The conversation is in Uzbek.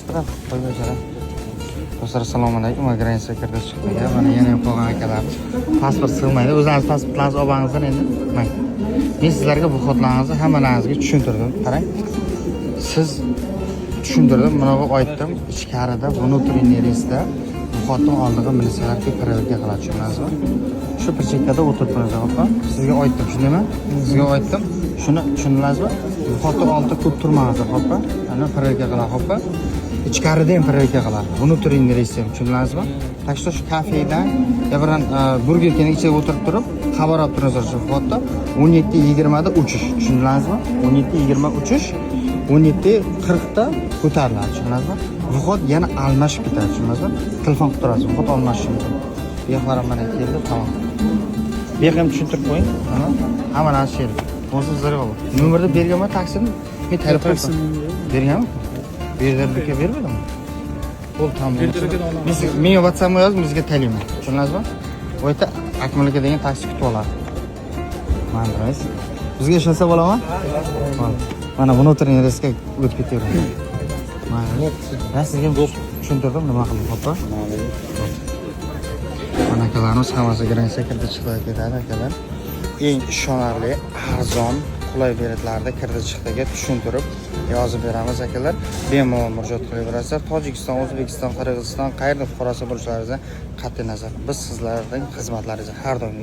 taraf qo'yib. Do'stlar, assalomu alaykum. Gransiya kirdi chiqdi. Mana yana ham qolgan akalar. Pasport sig'maydi. O'zingiz pasportlaringizni olib olingizlar endi. Mana. Men sizlarga bu xotlaringizni hammalaringizga tushuntirdim. Qarang. Siz tushuntirdim, mana bu aytdim. Ichkarida, внутренний reysda bu xotni oldiga militsiyalarga proverka qiladi, tushunasizmi? Shu pirchekada o'tiribmiz, opa. Sizga aytdim, shundaymi? Sizga aytdim. Shuni tushundingizmi? Bu xotni oldida ko'p turmangizlar, opa. Ana proverka qiladi, opa. İçkarida ham proverka qiladi. Внутренний reysda, tushundingizmi? Так что shu kafedan yabiran Burger King ichida o'tirib turib, xabar olib turingizlar shu xotda 17:20 da uchish, tushundingizmi? 17:20 uchish, 17:40 da ko'tariladi, tushundingizmi? Vxod yana almashib ketadi, tushundingizmi? Telefon qilib turasiz, vxod almashish mumkin. Beqaram mana keldi, tamom. Beqam tushuntirib qo'ying, mana hamma narsa sher. Bo'lsa sizlarga bor. Nomerni berganman, taksini men telefon berganman. Berdirga bermadimmi? Qo'l tamom. Men WhatsAppga yozib, bizga talayman. Tushundingizmi? Bu yerda Akmalga degan taksi kutib oladi. Mana rais. Bizga ishonsa bo'ladimi? Mana внутренний reysga o'tib ketaveradi. Mana sizga tushuntirdim, nima qildim, xo'p? Mana akalarimiz hammasi Gransiya kirdi chiqdi ketadi akalar. Eng ishonarli, arzon, qulay biletlarda kirdi chiqdiga tushuntirib yozib beramiz akalar. Bemalol murojaat qilaverasizlar. Tojikiston, O'zbekiston, Qirg'iziston qayerda fuqarosi bo'lishlaringizdan qat'iy nazar. Biz sizlarning xizmatlaringizga har doim